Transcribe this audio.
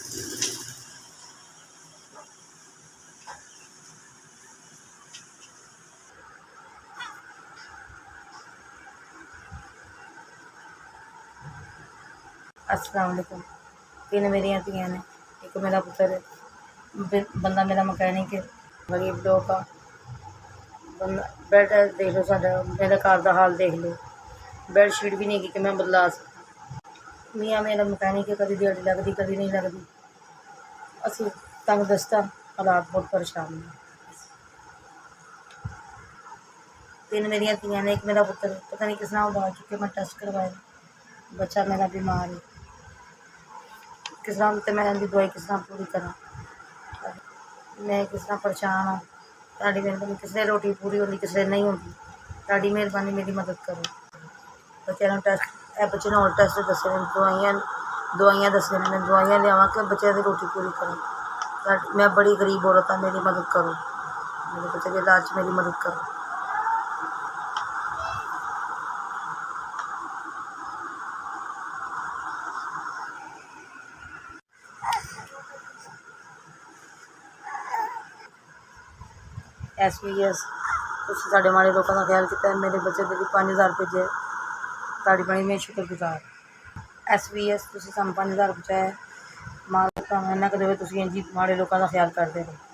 अस्सलाम वालेकुम। तीन मेरियां धियां ने, एक मेरा पुत्र बंदा मेरा मकैनिक है, गरीब लोग का बंदा। बैड देख लो, साडा मेरे घर का हाल देख लो, बैडशीट भी नहीं कि मैं बदला सकती। मियाँ मेरा मकैनिक है, कभी दिहाड़ी लगती कभी नहीं लगती। असं तंग दस्ता हालात, बहुत परेशान हैं। तीन मेरियां धियां ने, एक मेरा पुत्र पता नहीं किस नाम उड़ा चुके। मैं टेस्ट करवाए, बच्चा मेरा बीमार है। किस तरह तो मैं इनकी दवाई किस तरह पूरी करा, मैं किस तरह परेशान हाँ। ताड़ी मेहरबानी, किसने रोटी पूरी होती किसने नहीं होती। ताड़ी मेहरबानी, मेरी मदद करो। बच्चों टेस्ट बच्चे ने टेस्ट दसे ने, दवाइयाँ दसिया ने, मैं दवाइयाँ लियावा कि बच्चों की रोटी पूरी करो। मैं बड़ी गरीब औरत हाँ, मेरी मदद करो, मेरे बच्चे के इलाज मेरी मदद करो। SVS तुसीं साडे माड़े लोगों का ख्याल किया, मेरे बच्चे के 5000 भेजे, ताड़ी बड़ी मैं शुक्रगुजार। SVS तुसीं सानूं 5000 पहुँचाया, मालक इन्ना क देवे, तुसीं इंज ही माड़े लोगों का ख्याल करते रहो।